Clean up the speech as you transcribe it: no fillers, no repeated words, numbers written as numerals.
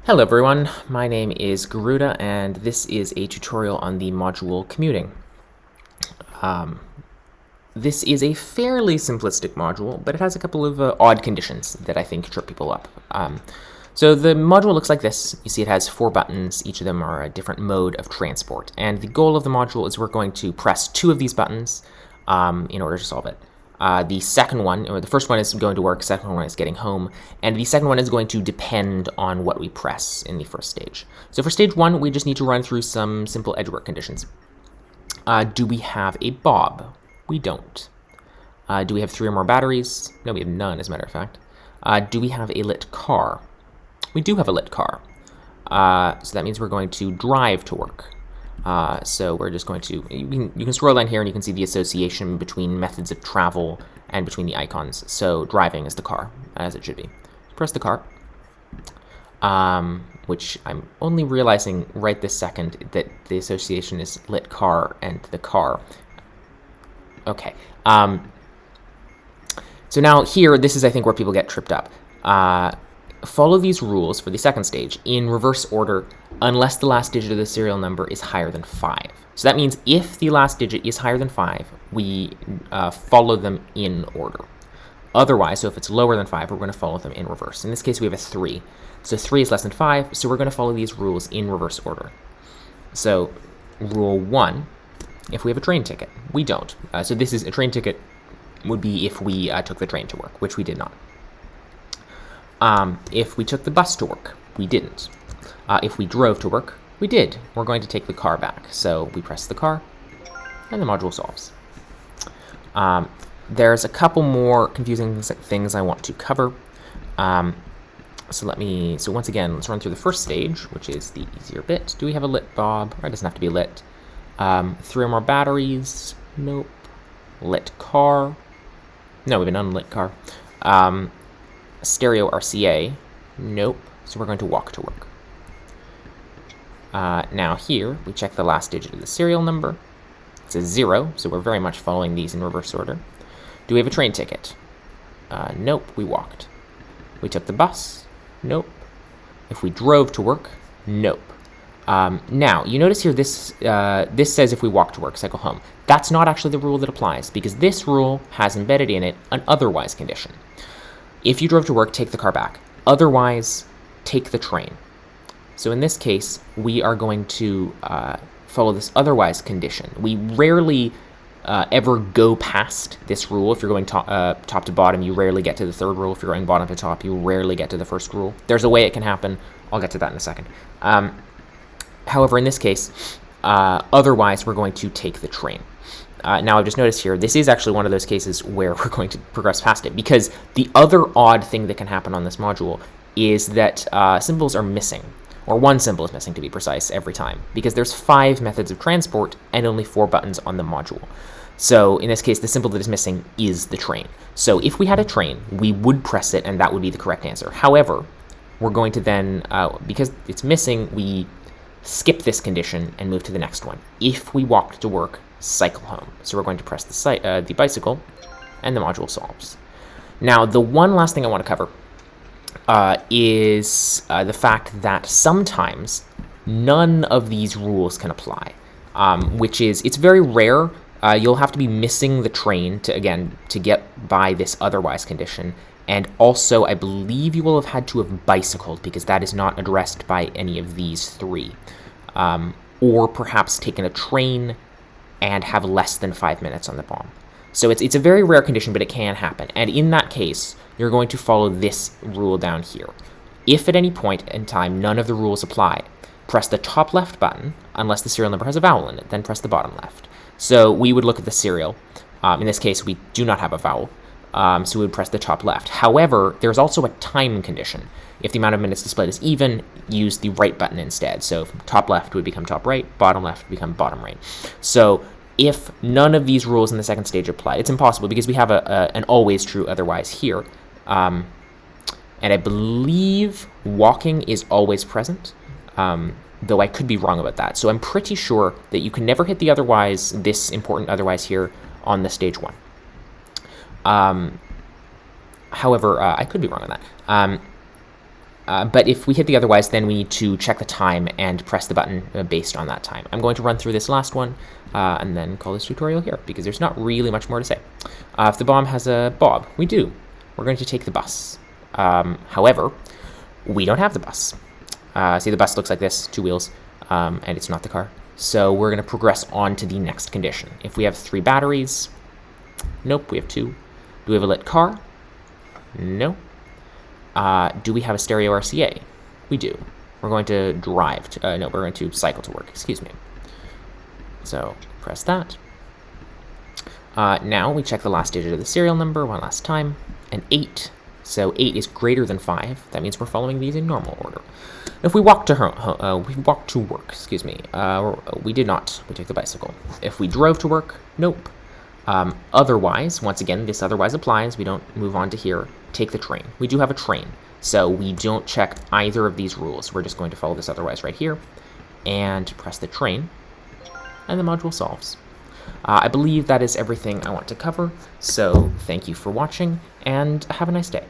Hello everyone, my name is Garuda and this is a tutorial on the module Commuting. This is a fairly simplistic module, but it has a couple of odd conditions that I think trip people up. So the module looks like this. You see it has 4 buttons, each of them are a different mode of transport, and the goal of the module is we're going to press 2 of these buttons in order to solve it. The second one, or the first one is going to work, second one is getting home, and the second one is going to depend on what we press in the first stage. So for stage 1, we just need to run through some simple edge work conditions. Do we have a bob? We don't. Do we have 3 or more batteries? No, we have none, as a matter of fact. Do we have a lit car? We do have a lit car. So that means we're going to drive to work. So we're just going to, you can scroll down here and you can see the association between methods of travel and between the icons. So driving is the car, as it should be. Press the car, which I'm only realizing right this second that the association is lit car and the car. Okay. So now here, this is I think where people get tripped up. Follow these rules for the second stage in reverse order unless the last digit of the serial number is higher than 5. So that means if the last digit is higher than 5, we follow them in order. Otherwise, so if it's lower than 5, we're going to follow them in reverse. In this case, we have a 3. So 3 is less than 5, so we're going to follow these rules in reverse order. So rule 1, if we have a train ticket, we don't. So this is a train ticket would be if we took the train to work, which we did not. If we took the bus to work, we didn't. If we drove to work, we did. We're going to take the car back. So we press the car, and the module solves. There's a couple more confusing things I want to cover. So once again, let's run through the first stage, which is the easier bit. Do we have a lit bob? Or it doesn't have to be lit. 3 or more batteries? Nope. Lit car? No, we have an unlit car. Stereo RCA? Nope. So we're going to walk to work. Now here, we check the last digit of the serial number. It says 0, so we're very much following these in reverse order. Do we have a train ticket? Nope, we walked. We took the bus? Nope. If we drove to work? Nope. Now, you notice here this says if we walk to work, cycle home. That's not actually the rule that applies, because this rule has embedded in it an otherwise condition. If you drove to work, take the car back. Otherwise, take the train. So in this case, we are going to follow this otherwise condition. We rarely ever go past this rule. If you're going top to bottom, you rarely get to the third rule. If you're going bottom to top, you rarely get to the first rule. There's a way it can happen. I'll get to that in a second. However, in this case, otherwise, we're going to take the train. Now, I've just noticed here, this is actually one of those cases where we're going to progress past it, because the other odd thing that can happen on this module is that symbols are missing, or one symbol is missing to be precise every time, because there's 5 methods of transport and only 4 buttons on the module. So in this case, the symbol that is missing is the train. So if we had a train, we would press it, and that would be the correct answer. However, we're going to then, because it's missing, we skip this condition and move to the next one. If we walked to work, cycle home. So we're going to press the bicycle, and the module solves. Now, the one last thing I want to cover is the fact that sometimes none of these rules can apply, which is, it's very rare. You'll have to be missing the train to get by this otherwise condition. And also, I believe you will have had to have bicycled, because that is not addressed by any of these 3. Or perhaps taken a train and have less than 5 minutes on the bomb. So it's a very rare condition, but it can happen. And in that case, you're going to follow this rule down here. If at any point in time none of the rules apply, press the top left button, unless the serial number has a vowel in it, then press the bottom left. So we would look at the serial. In this case, we do not have a vowel. So we would press the top left. However, there's also a time condition. If the amount of minutes displayed is even, use the right button instead. So top left would become top right, bottom left would become bottom right. So if none of these rules in the second stage apply, it's impossible, because we have an always true otherwise here. And I believe walking is always present, though I could be wrong about that. So I'm pretty sure that you can never hit the otherwise, this important otherwise here, on the stage 1. However, I could be wrong on that. But if we hit the otherwise, then we need to check the time and press the button based on that time. I'm going to run through this last one and then call this tutorial here, because there's not really much more to say. If the bomb has a bob, we do. We're going to take the bus. However, we don't have the bus. See, the bus looks like this, 2 wheels, and it's not the car. So we're going to progress on to the next condition. If we have 3 batteries, nope, we have 2. Do we have a lit car? No. Do we have a stereo RCA? We do. We're going to drive. No, we're going to cycle to work. Excuse me. So press that. Now we check the last digit of the serial number one last time. An 8. So 8 is greater than 5. That means we're following these in normal order. If we walk to work. Excuse me. We did not. We took the bicycle. If we drove to work, nope. Otherwise, once again, this otherwise applies. We don't move on to here. Take the train. We do have a train, so we don't check either of these rules. We're just going to follow this otherwise right here and press the train, and the module solves. I believe that is everything I want to cover, so thank you for watching, and have a nice day.